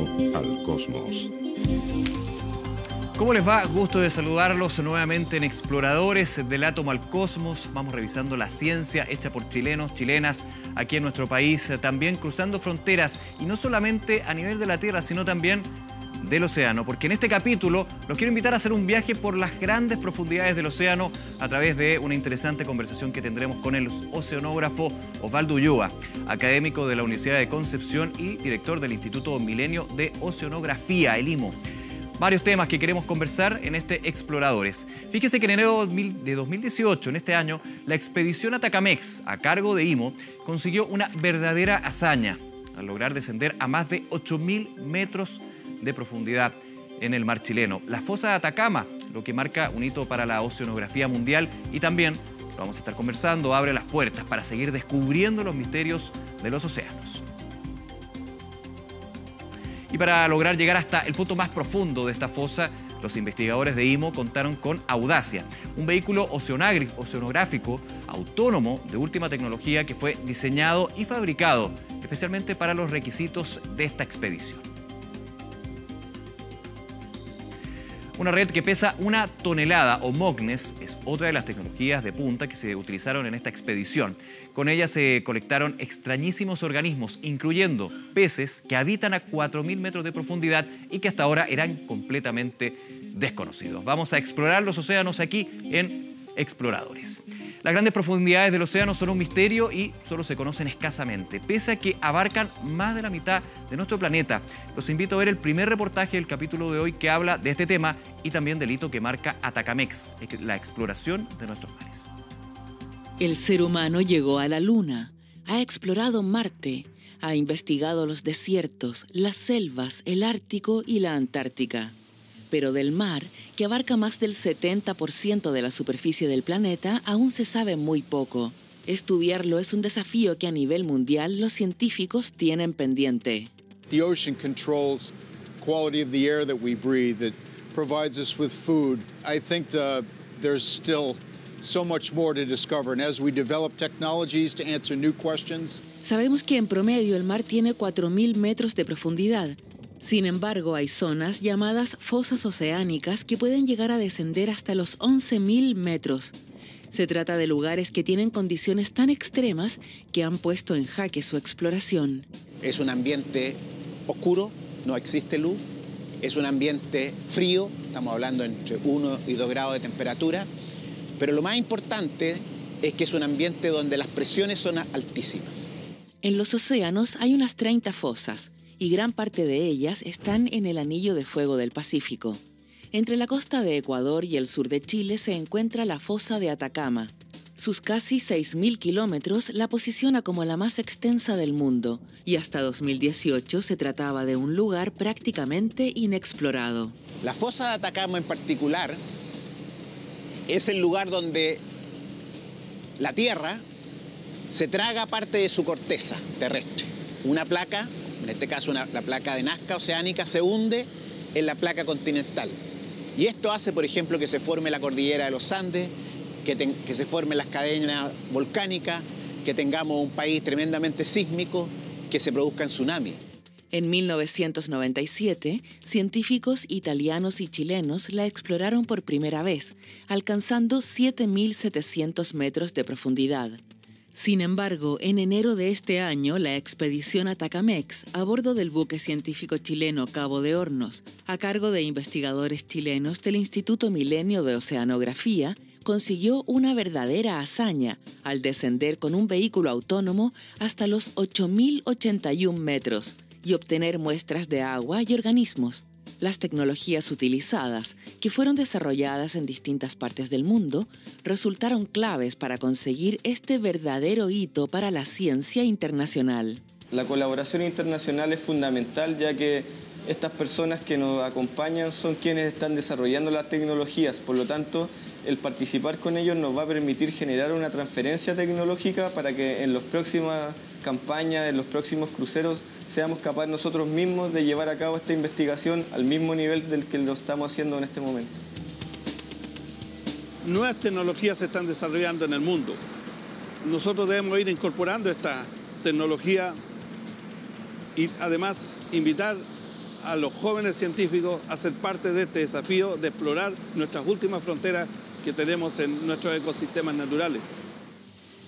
Átomo al Cosmos. ¿Cómo les va? Gusto de saludarlos nuevamente en Exploradores del Átomo al Cosmos. Vamos revisando la ciencia hecha por chilenos, chilenas, aquí en nuestro país, también cruzando fronteras, y no solamente a nivel de la Tierra, sino también del océano, porque en este capítulo los quiero invitar a hacer un viaje por las grandes profundidades del océano a través de una interesante conversación que tendremos con el oceanógrafo Osvaldo Ulloa, académico de la Universidad de Concepción y director del Instituto Milenio de Oceanografía, el IMO. Varios temas que queremos conversar en este Exploradores. Fíjese que en enero de 2018, en este año, la expedición Atacamex, a cargo de IMO, consiguió una verdadera hazaña al lograr descender a más de 8.000 metros de profundidad en el mar chileno. La fosa de Atacama, lo que marca un hito para la oceanografía mundial, y también, lo vamos a estar conversando, abre las puertas para seguir descubriendo los misterios de los océanos. Y para lograr llegar hasta el punto más profundo de esta fosa, los investigadores de IMO contaron con Audacia, un vehículo oceanográfico autónomo de última tecnología que fue diseñado y fabricado especialmente para los requisitos de esta expedición. Una red que pesa 1 tonelada o MOGNES es otra de las tecnologías de punta que se utilizaron en esta expedición. Con ella se colectaron extrañísimos organismos, incluyendo peces que habitan a 4.000 metros de profundidad y que hasta ahora eran completamente desconocidos. Vamos a explorar los océanos aquí en Exploradores. Las grandes profundidades del océano son un misterio y solo se conocen escasamente, pese a que abarcan más de la mitad de nuestro planeta. Los invito a ver el primer reportaje del capítulo de hoy que habla de este tema y también del hito que marca Atacamex, la exploración de nuestros mares. El ser humano llegó a la Luna, ha explorado Marte, ha investigado los desiertos, las selvas, el Ártico y la Antártica. Pero del mar, que abarca más del 70% de la superficie del planeta, aún se sabe muy poco. Estudiarlo es un desafío que a nivel mundial los científicos tienen pendiente. The ocean controls quality of the air that we breathe. It provides us with food. I think there's still so much more to discover, and as we develop technologies to answer new questions. Sabemos que en promedio el mar tiene 4.000 metros de profundidad. Sin embargo, hay zonas llamadas fosas oceánicas que pueden llegar a descender hasta los 11.000 metros. Se trata de lugares que tienen condiciones tan extremas que han puesto en jaque su exploración. Es un ambiente oscuro, no existe luz. Es un ambiente frío, estamos hablando entre 1 y 2 grados de temperatura. Pero lo más importante es que es un ambiente donde las presiones son altísimas. En los océanos hay unas 30 fosas, y gran parte de ellas están en el Anillo de Fuego del Pacífico. Entre la costa de Ecuador y el sur de Chile se encuentra la fosa de Atacama. Sus casi 6.000 kilómetros la posiciona como la más extensa del mundo, y hasta 2018 se trataba de un lugar prácticamente inexplorado. La fosa de Atacama en particular es el lugar donde la Tierra se traga parte de su corteza terrestre. Una placa, en este caso la placa de Nazca oceánica, se hunde en la placa continental. Y esto hace, por ejemplo, que se forme la cordillera de los Andes, que se formen las cadenas volcánicas, que tengamos un país tremendamente sísmico, que se produzcan tsunamis. En 1997, científicos italianos y chilenos la exploraron por primera vez, alcanzando 7.700 metros de profundidad. Sin embargo, en enero de este año, la expedición Atacamex, a bordo del buque científico chileno Cabo de Hornos, a cargo de investigadores chilenos del Instituto Milenio de Oceanografía, consiguió una verdadera hazaña al descender con un vehículo autónomo hasta los 8.081 metros y obtener muestras de agua y organismos. Las tecnologías utilizadas, que fueron desarrolladas en distintas partes del mundo, resultaron claves para conseguir este verdadero hito para la ciencia internacional. La colaboración internacional es fundamental, ya que estas personas que nos acompañan son quienes están desarrollando las tecnologías. Por lo tanto, el participar con ellos nos va a permitir generar una transferencia tecnológica para que en las próximas campañas, en los próximos cruceros, seamos capaces nosotros mismos de llevar a cabo esta investigación al mismo nivel del que lo estamos haciendo en este momento. Nuevas tecnologías se están desarrollando en el mundo. Nosotros debemos ir incorporando esta tecnología y además invitar a los jóvenes científicos a ser parte de este desafío de explorar nuestras últimas fronteras que tenemos en nuestros ecosistemas naturales.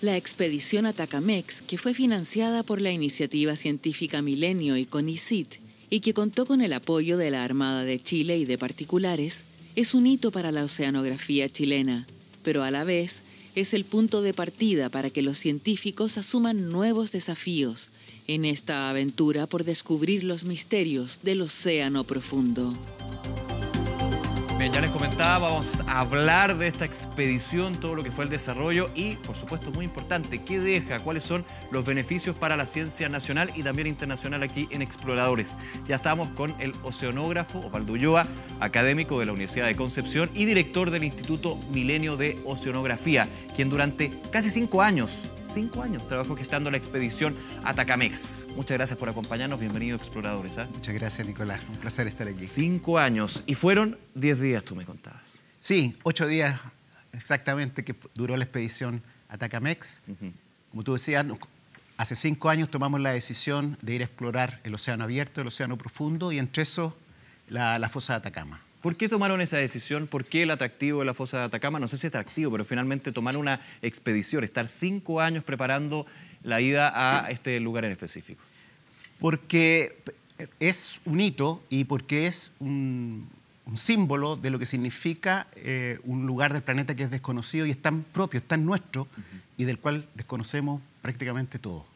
La expedición Atacamex, que fue financiada por la iniciativa científica Milenio y CONICIT, y que contó con el apoyo de la Armada de Chile y de particulares, es un hito para la oceanografía chilena, pero a la vez es el punto de partida para que los científicos asuman nuevos desafíos en esta aventura por descubrir los misterios del océano profundo. Bien, ya les comentaba, vamos a hablar de esta expedición, todo lo que fue el desarrollo y, por supuesto, muy importante, qué deja, cuáles son los beneficios para la ciencia nacional y también internacional aquí en Exploradores. Ya estamos con el oceanógrafo Osvaldo Ulloa, académico de la Universidad de Concepción y director del Instituto Milenio de Oceanografía, quien durante casi 5 años trabajó gestando la expedición Atacamex. Muchas gracias por acompañarnos, bienvenido a Exploradores. Muchas gracias, Nicolás, un placer estar aquí. 5 años y fueron 10 días, tú me contabas. Sí, 8 días exactamente que duró la expedición Atacamex. Como tú decías, hace 5 años tomamos la decisión de ir a explorar el océano abierto, el océano profundo y entre eso la fosa de Atacama. ¿Por qué tomaron esa decisión? ¿Por qué el atractivo de la fosa de Atacama? No sé si es atractivo, pero finalmente tomar una expedición, estar 5 años preparando la ida a este lugar en específico. Porque es un hito y porque es un símbolo de lo que significa un lugar del planeta que es desconocido y es tan propio, es tan nuestro y del cual desconocemos prácticamente todo.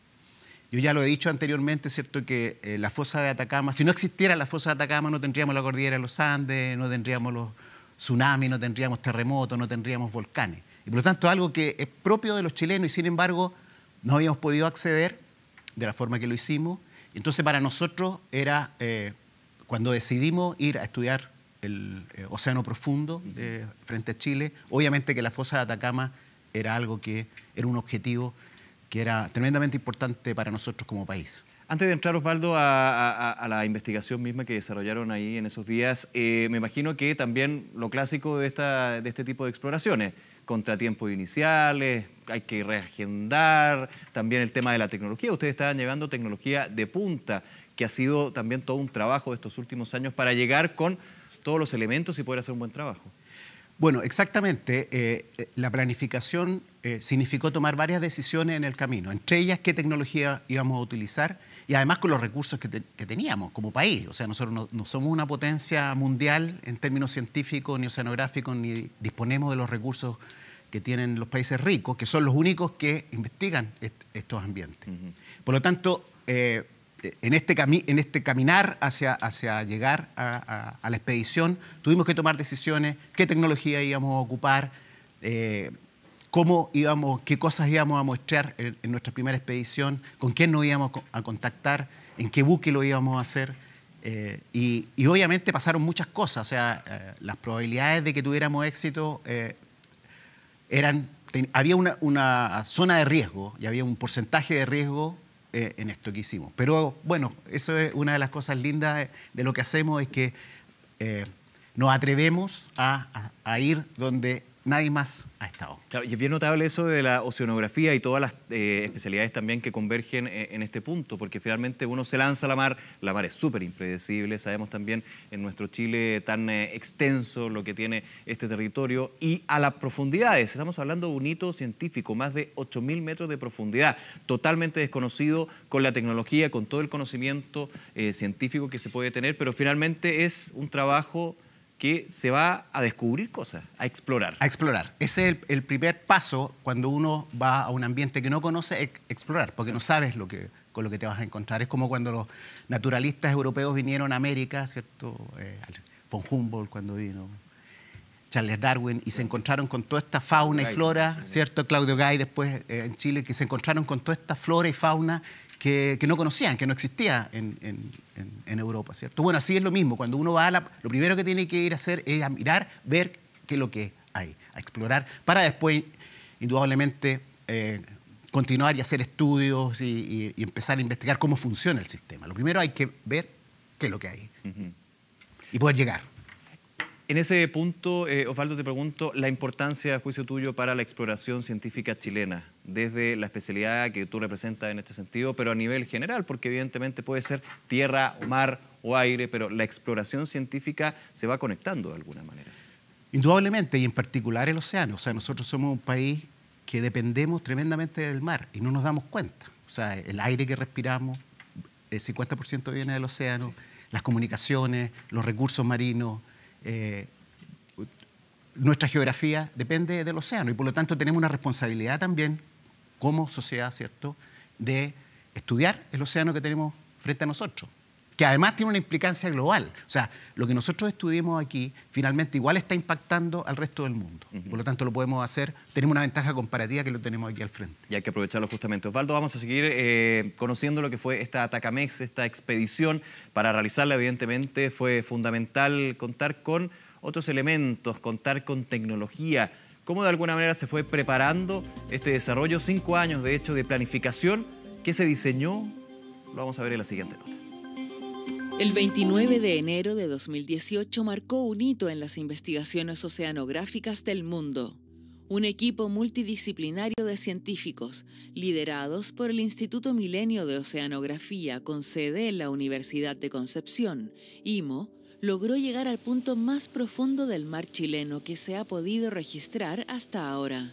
Yo ya lo he dicho anteriormente, ¿cierto?, que la fosa de Atacama, si no existiera la fosa de Atacama no tendríamos la cordillera de los Andes, no tendríamos los tsunamis, no tendríamos terremotos, no tendríamos volcanes. Y por lo tanto algo que es propio de los chilenos y sin embargo no habíamos podido acceder de la forma que lo hicimos. Entonces para nosotros era, cuando decidimos ir a estudiar el océano profundo frente a Chile, obviamente que la fosa de Atacama era algo que era un objetivo que era tremendamente importante para nosotros como país. Antes de entrar, Osvaldo, a la investigación misma que desarrollaron ahí en esos días, me imagino que también lo clásico de este tipo de exploraciones, contratiempos iniciales, hay que reagendar, también el tema de la tecnología. Ustedes estaban llevando tecnología de punta, que ha sido también todo un trabajo de estos últimos años para llegar con todos los elementos y poder hacer un buen trabajo. Bueno, exactamente. La planificación significó tomar varias decisiones en el camino, entre ellas qué tecnología íbamos a utilizar y además con los recursos que teníamos como país. O sea, nosotros no somos una potencia mundial en términos científicos ni oceanográficos, ni disponemos de los recursos que tienen los países ricos, que son los únicos que investigan estos ambientes. Por lo tanto, en este caminar hacia llegar a la expedición, tuvimos que tomar decisiones, qué tecnología íbamos a ocupar, qué cosas íbamos a mostrar en nuestra primera expedición, con quién nos íbamos a contactar, en qué buque lo íbamos a hacer. Y obviamente pasaron muchas cosas, o sea, las probabilidades de que tuviéramos éxito había una zona de riesgo y había un porcentaje de riesgo en esto que hicimos. Pero bueno, eso es una de las cosas lindas de lo que hacemos, es que nos atrevemos a ir donde nadie más ha estado. Claro, y es bien notable eso de la oceanografía y todas las especialidades también que convergen en este punto, porque finalmente uno se lanza a la mar es súper impredecible, sabemos también en nuestro Chile tan extenso lo que tiene este territorio, y a las profundidades, estamos hablando de un hito científico, más de 8.000 metros de profundidad, totalmente desconocido con la tecnología, con todo el conocimiento científico que se puede tener, pero finalmente es un trabajo que se va a descubrir cosas, a explorar. A explorar. Ese es el primer paso cuando uno va a un ambiente que no conoce, explorar, porque no sabes con lo que te vas a encontrar. Es como cuando los naturalistas europeos vinieron a América, ¿cierto? Von Humboldt cuando vino, Charles Darwin, y se encontraron con toda esta fauna y flora, ¿cierto? Claudio Gay después en Chile, que se encontraron con toda esta flora y fauna que no conocían, que no existía en Europa, ¿cierto? Bueno, así es lo mismo. Cuando uno va lo primero que tiene que ir a hacer es a mirar, ver qué es lo que hay, a explorar, para después, indudablemente, continuar y hacer estudios y empezar a investigar cómo funciona el sistema. Lo primero hay que ver qué es lo que hay y poder llegar. En ese punto, Osvaldo, te pregunto la importancia, a juicio tuyo, para la exploración científica chilena, desde la especialidad que tú representas en este sentido, pero a nivel general, porque evidentemente puede ser tierra, mar o aire, pero la exploración científica se va conectando de alguna manera. Indudablemente, y en particular el océano. O sea, nosotros somos un país que dependemos tremendamente del mar y no nos damos cuenta. O sea, el aire que respiramos, el 50% viene del océano, las comunicaciones, los recursos marinos, nuestra geografía depende del océano y por lo tanto tenemos una responsabilidad también como sociedad, ¿cierto?, de estudiar el océano que tenemos frente a nosotros, que además tiene una implicancia global. O sea, lo que nosotros estudiemos aquí finalmente igual está impactando al resto del mundo. Por lo tanto, lo podemos hacer, tenemos una ventaja comparativa que lo tenemos aquí al frente. Y hay que aprovecharlo justamente. Osvaldo, vamos a seguir conociendo lo que fue esta Atacamex, esta expedición. Para realizarla, evidentemente, fue fundamental contar con otros elementos, contar con tecnología. ¿Cómo de alguna manera se fue preparando este desarrollo? 5 años, de hecho, de planificación. ¿Qué se diseñó? Lo vamos a ver en la siguiente nota. El 29 de enero de 2018 marcó un hito en las investigaciones oceanográficas del mundo. Un equipo multidisciplinario de científicos, liderados por el Instituto Milenio de Oceanografía con sede en la Universidad de Concepción, IMO, logró llegar al punto más profundo del mar chileno que se ha podido registrar hasta ahora.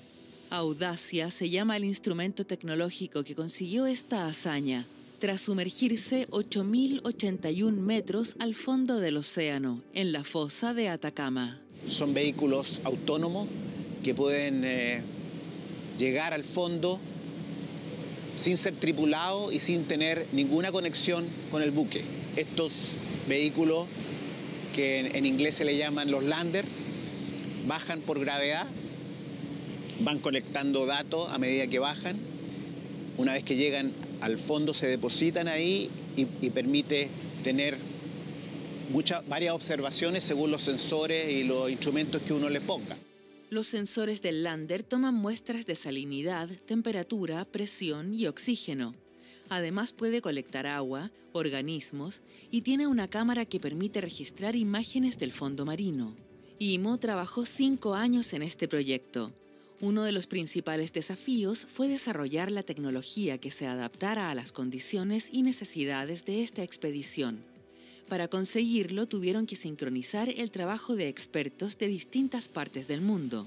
Audacia se llama el instrumento tecnológico que consiguió esta hazaña, tras sumergirse 8.081 metros al fondo del océano, en la fosa de Atacama. Son vehículos autónomos que pueden llegar al fondo sin ser tripulados y sin tener ninguna conexión con el buque. Estos vehículos, que en inglés se le llaman los lander, bajan por gravedad, van colectando datos a medida que bajan. Una vez que llegan al fondo se depositan ahí y permite tener varias observaciones según los sensores y los instrumentos que uno le ponga. Los sensores del lander toman muestras de salinidad, temperatura, presión y oxígeno. Además puede colectar agua, organismos y tiene una cámara que permite registrar imágenes del fondo marino. IMO trabajó 5 años en este proyecto. Uno de los principales desafíos fue desarrollar la tecnología que se adaptara a las condiciones y necesidades de esta expedición. Para conseguirlo, tuvieron que sincronizar el trabajo de expertos de distintas partes del mundo.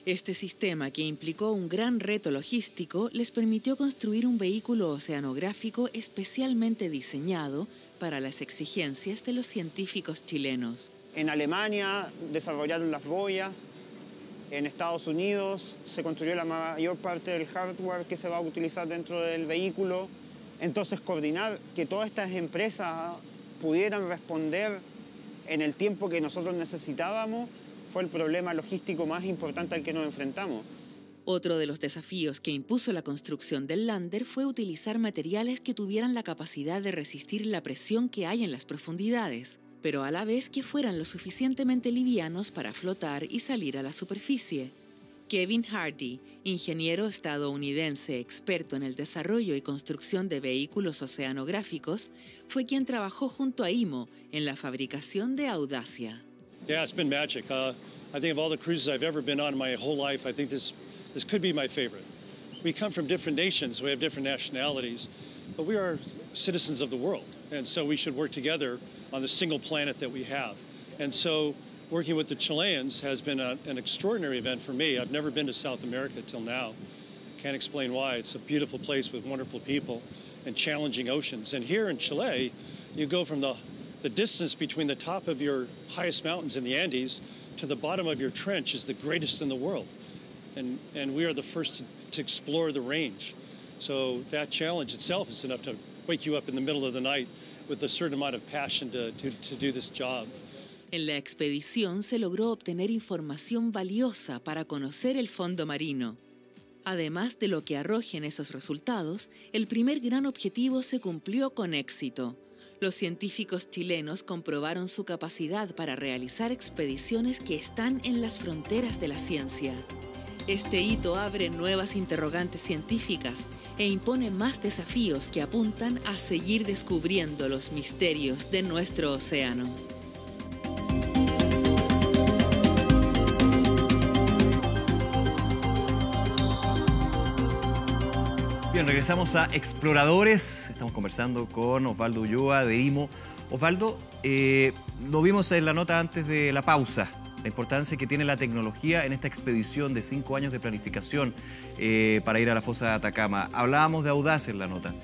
Este sistema, que implicó un gran reto logístico, les permitió construir un vehículo oceanográfico especialmente diseñado para las exigencias de los científicos chilenos. En Alemania desarrollaron las boyas. En Estados Unidos se construyó la mayor parte del hardware que se va a utilizar dentro del vehículo. Entonces, coordinar que todas estas empresas pudieran responder en el tiempo que nosotros necesitábamos fue el problema logístico más importante al que nos enfrentamos. Otro de los desafíos que impuso la construcción del lander fue utilizar materiales que tuvieran la capacidad de resistir la presión que hay en las profundidades, pero a la vez que fueran lo suficientemente livianos para flotar y salir a la superficie. Kevin Hardy, ingeniero estadounidense experto en el desarrollo y construcción de vehículos oceanográficos, fue quien trabajó junto a IMO en la fabricación de Audacia. Yeah, it's been magic. I think of all the cruises I've ever been on my whole life, I think this could be my favorite. We come from different nations, we have different nationalities, but we are citizens of the world, and so we should work together on the single planet that we have. And so working with the Chileans has been an extraordinary event for me. I've never been to South America till now. Can't explain why. It's a beautiful place with wonderful people and challenging oceans. And here in Chile, you go from the distance between the top of your highest mountains in the Andes to the bottom of your trench is the greatest in the world. And we are the first to explore the range. So that challenge itself is enough to wake you up in the middle of the night with a certain amount of passion to do this job. En la expedición se logró obtener información valiosa para conocer el fondo marino. Además de lo que arrojen esos resultados, el primer gran objetivo se cumplió con éxito. Los científicos chilenos comprobaron su capacidad para realizar expediciones que están en las fronteras de la ciencia. Este hito abre nuevas interrogantes científicas e impone más desafíos que apuntan a seguir descubriendo los misterios de nuestro océano. Bien, regresamos a Exploradores. Estamos conversando con Osvaldo Ulloa de IMO. Osvaldo, lo vimos en la nota antes de la pausa, la importancia que tiene la tecnología en esta expedición de 5 años de planificación para ir a la fosa de Atacama. Hablábamos de Audace en la nota.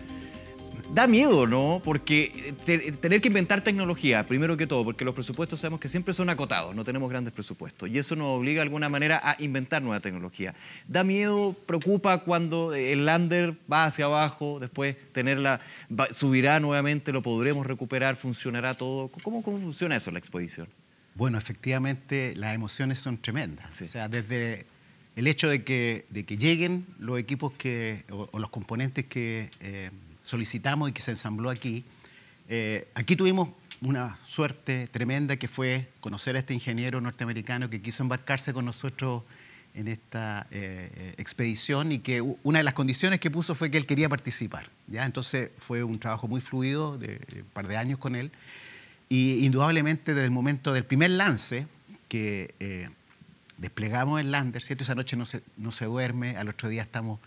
Da miedo, ¿no? Porque tener que inventar tecnología, primero que todo, porque los presupuestos sabemos que siempre son acotados, no tenemos grandes presupuestos, y eso nos obliga de alguna manera a inventar nueva tecnología. Da miedo, preocupa cuando el lander va hacia abajo, después subirá nuevamente, lo podremos recuperar, funcionará todo. ¿Cómo funciona eso en la expedición? Bueno, efectivamente las emociones son tremendas. Sí. O sea, desde el hecho de que lleguen los equipos o los componentes que solicitamos y que se ensambló aquí. Aquí tuvimos una suerte tremenda que fue conocer a este ingeniero norteamericano que quiso embarcarse con nosotros en esta expedición y que una de las condiciones que puso fue que él quería participar, ¿ya? Entonces fue un trabajo muy fluido de un par de años con él y indudablemente desde el momento del primer lance que desplegamos el lander, ¿cierto? Esa noche no se duerme, al otro día estamos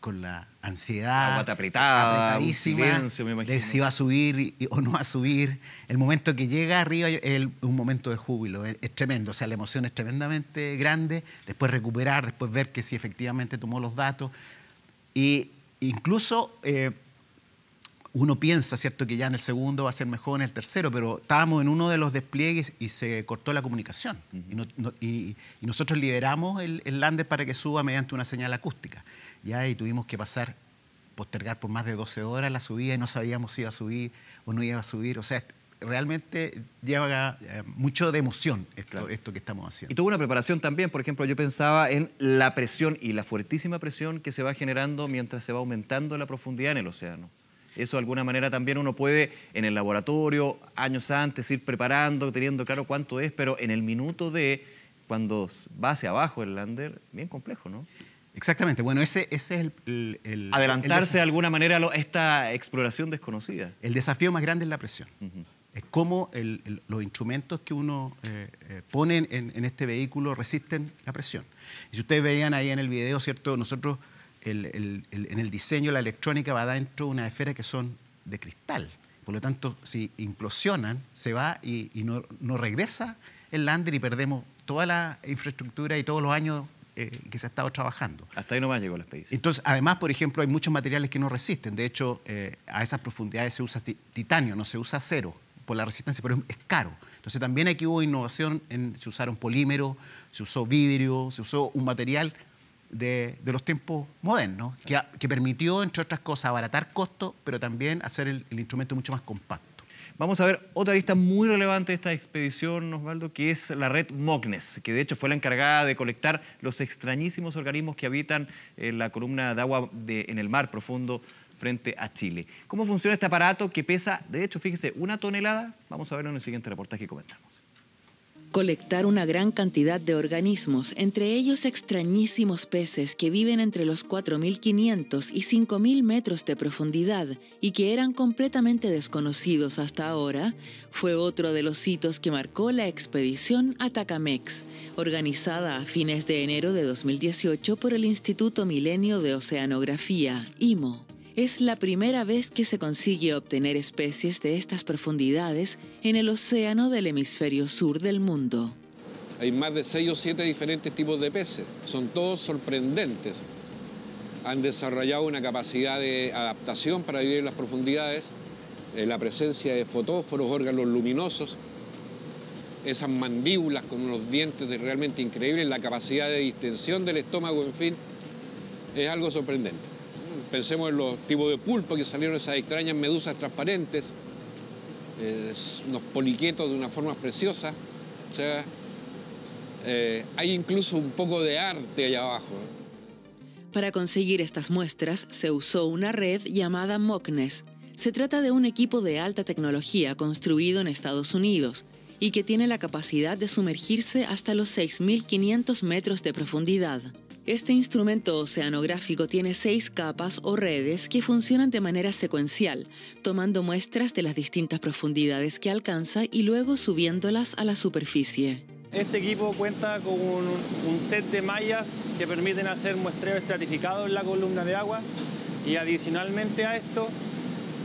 con la ansiedad, la guata apretada, un silencio, me imagino, de si va a subir o no va a subir. El momento que llega arriba es un momento de júbilo, es tremendo, o sea, la emoción es tremendamente grande, después recuperar, después ver que sí efectivamente tomó los datos. Y incluso uno piensa, ¿cierto?, que ya en el segundo va a ser mejor, en el tercero, pero estábamos en uno de los despliegues y se cortó la comunicación. Y nosotros liberamos el lander para que suba mediante una señal acústica. ¿Ya? Y tuvimos que postergar por más de 12 horas la subida y no sabíamos si iba a subir o no iba a subir. O sea, realmente lleva mucho de emoción esto que estamos haciendo. Y tuvo una preparación también, por ejemplo, yo pensaba en la presión y la fuertísima presión que se va generando mientras se va aumentando la profundidad en el océano. Eso de alguna manera también uno puede en el laboratorio, años antes, ir preparando, teniendo claro cuánto es, pero en el minuto cuando va hacia abajo el lander, bien complejo, ¿no? Exactamente. Bueno, ese es adelantarse de alguna manera a esta exploración desconocida. El desafío más grande es la presión. Es cómo los instrumentos que uno pone en este vehículo resisten la presión. Y si ustedes veían ahí en el video, ¿cierto? Nosotros en el diseño, la electrónica va dentro de unas esferas que son de cristal. Por lo tanto, si implosionan, se va y no regresa el lander y perdemos toda la infraestructura y todos los años que se ha estado trabajando. Hasta ahí nomás llegó la expedición. Entonces, además, por ejemplo, hay muchos materiales que no resisten. De hecho, a esas profundidades se usa titanio, no se usa acero por la resistencia, pero es caro. Entonces, también aquí hubo innovación, se usaron polímeros, se usó vidrio, se usó un material de los tiempos modernos que permitió, entre otras cosas, abaratar costos, pero también hacer el instrumento mucho más compacto. Vamos a ver otra lista muy relevante de esta expedición, Osvaldo, que es la red MOCNES, que de hecho fue la encargada de colectar los extrañísimos organismos que habitan en la columna de agua en el mar profundo frente a Chile. ¿Cómo funciona este aparato que pesa, de hecho, fíjese, 1 tonelada? Vamos a verlo en el siguiente reportaje que comentamos. Colectar una gran cantidad de organismos, entre ellos extrañísimos peces que viven entre los 4.500 y 5.000 metros de profundidad y que eran completamente desconocidos hasta ahora, fue otro de los hitos que marcó la expedición Atacamex, organizada a fines de enero de 2018 por el Instituto Milenio de Oceanografía, IMO. Es la primera vez que se consigue obtener especies de estas profundidades en el océano del hemisferio sur del mundo. Hay más de 6 o 7 diferentes tipos de peces, son todos sorprendentes. Han desarrollado una capacidad de adaptación para vivir en las profundidades, la presencia de fotóforos, órganos luminosos, esas mandíbulas con unos dientes realmente increíbles, la capacidad de distensión del estómago, en fin, es algo sorprendente. Pensemos en los tipos de pulpo que salieron esas extrañas medusas transparentes, unos poliquetos de una forma preciosa. O sea, hay incluso un poco de arte allá abajo. Para conseguir estas muestras se usó una red llamada MOCNES. Se trata de un equipo de alta tecnología construido en Estados Unidos y que tiene la capacidad de sumergirse hasta los 6.500 metros de profundidad. Este instrumento oceanográfico tiene 6 capas o redes que funcionan de manera secuencial, tomando muestras de las distintas profundidades que alcanza y luego subiéndolas a la superficie. Este equipo cuenta con un set de mallas que permiten hacer muestreo estratificado en la columna de agua y adicionalmente a esto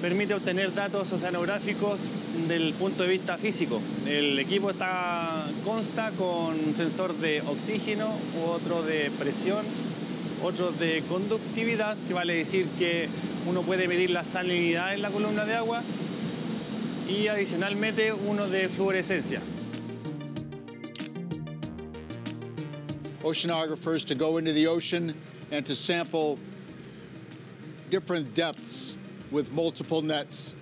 permite obtener datos oceanográficos del punto de vista físico. El equipo consta con un sensor de oxígeno, otro de presión, otro de conductividad, que vale decir que uno puede medir la salinidad en la columna de agua, y adicionalmente uno de fluorescencia. Oceanographers to go into the ocean and to sample different depths with multiple nets.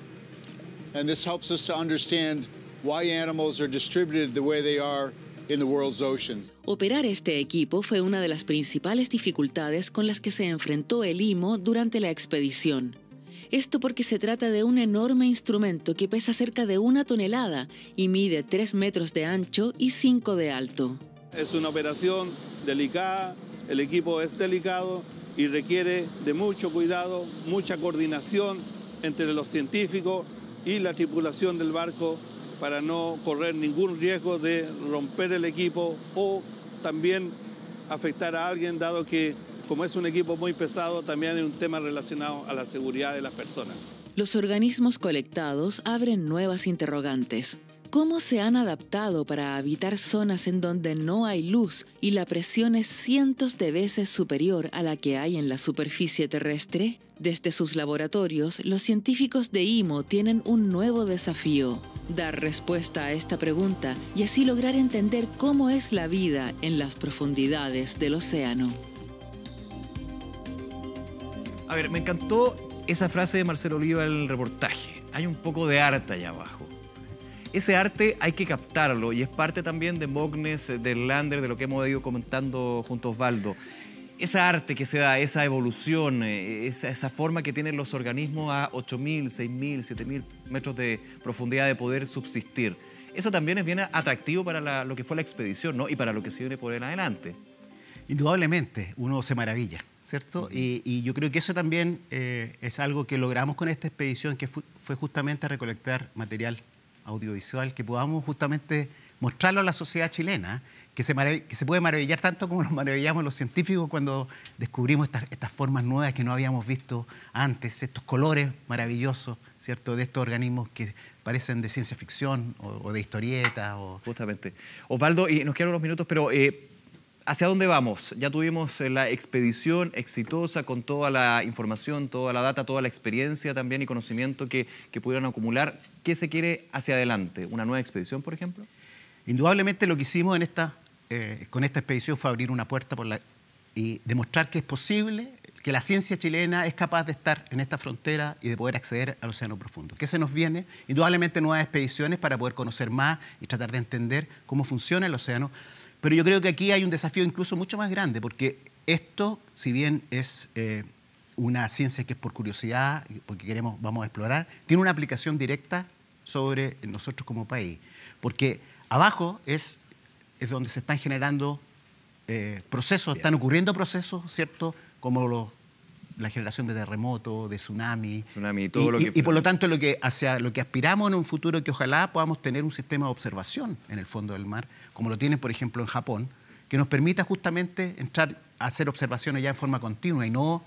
And this helps us to understand why animals are distributed the way they are in the world's oceans. Operar este equipo fue una de las principales dificultades con las que se enfrentó el IMO durante la expedición. Esto porque se trata de un enorme instrumento que pesa cerca de 1 tonelada y mide 3 metros de ancho y 5 de alto. Es una operación delicada, el equipo es delicado y requiere de mucho cuidado, mucha coordinación entre los científicos y la tripulación del barco para no correr ningún riesgo de romper el equipo o también afectar a alguien, dado que como es un equipo muy pesado, también hay un tema relacionado a la seguridad de las personas. Los organismos colectados abren nuevas interrogantes. ¿Cómo se han adaptado para habitar zonas en donde no hay luz y la presión es cientos de veces superior a la que hay en la superficie terrestre? Desde sus laboratorios, los científicos de IMO tienen un nuevo desafío: dar respuesta a esta pregunta y así lograr entender cómo es la vida en las profundidades del océano. A ver, me encantó esa frase de Marcelo Oliva en el reportaje. Hay un poco de arte allá abajo. Ese arte hay que captarlo y es parte también de Mognes, del Lander, de lo que hemos ido comentando junto a Osvaldo. Esa arte que se da, esa evolución, esa forma que tienen los organismos a 8.000, 6.000, 7.000 metros de profundidad de poder subsistir. Eso también es bien atractivo para lo que fue la expedición, ¿no? Y para lo que se viene por en adelante. Indudablemente, uno se maravilla, ¿cierto? Y yo creo que eso también es algo que logramos con esta expedición, que fue justamente recolectar material audiovisual que podamos justamente mostrarlo a la sociedad chilena, que se puede maravillar tanto como nos maravillamos los científicos cuando descubrimos estas formas nuevas que no habíamos visto antes, estos colores maravillosos, ¿cierto?, de estos organismos que parecen de ciencia ficción o de historieta. Justamente. Osvaldo, y nos quedan unos minutos, pero ¿hacia dónde vamos? Ya tuvimos la expedición exitosa con toda la información, toda la data, toda la experiencia también y conocimiento que pudieron acumular. ¿Qué se quiere hacia adelante? ¿Una nueva expedición, por ejemplo? Indudablemente lo que hicimos con esta expedición fue abrir una puerta y demostrar que es posible, que la ciencia chilena es capaz de estar en esta frontera y de poder acceder al océano profundo. ¿Qué se nos viene? Indudablemente nuevas expediciones para poder conocer más y tratar de entender cómo funciona el océano. Pero yo creo que aquí hay un desafío incluso mucho más grande, porque esto, si bien es una ciencia que es por curiosidad, porque vamos a explorar, tiene una aplicación directa sobre nosotros como país. Porque abajo es donde se están generando procesos, están ocurriendo procesos, ¿cierto?, como la generación de terremotos, de tsunami. Y todo lo que... Y por lo tanto, hacia lo que aspiramos en un futuro, que ojalá podamos tener un sistema de observación en el fondo del mar, como lo tienen, por ejemplo, en Japón, que nos permita justamente entrar a hacer observaciones ya en forma continua y no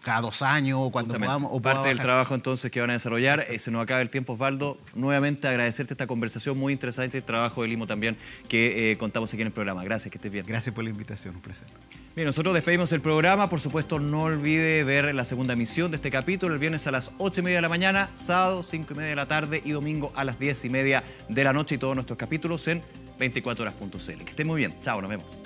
cada 2 años o cuando podamos. Parte del trabajo entonces que van a desarrollar. Se nos acaba el tiempo, Osvaldo. Nuevamente agradecerte esta conversación muy interesante, el trabajo del IMO también que contamos aquí en el programa. Gracias, que estés bien. Gracias por la invitación, un placer. Bien, nosotros despedimos el programa. Por supuesto, no olvide ver la segunda emisión de este capítulo el viernes a las 8:30 de la mañana, sábado 5:30 de la tarde y domingo a las 10:30 de la noche, y todos nuestros capítulos en 24horas.cl. Que estén muy bien. Chao, nos vemos.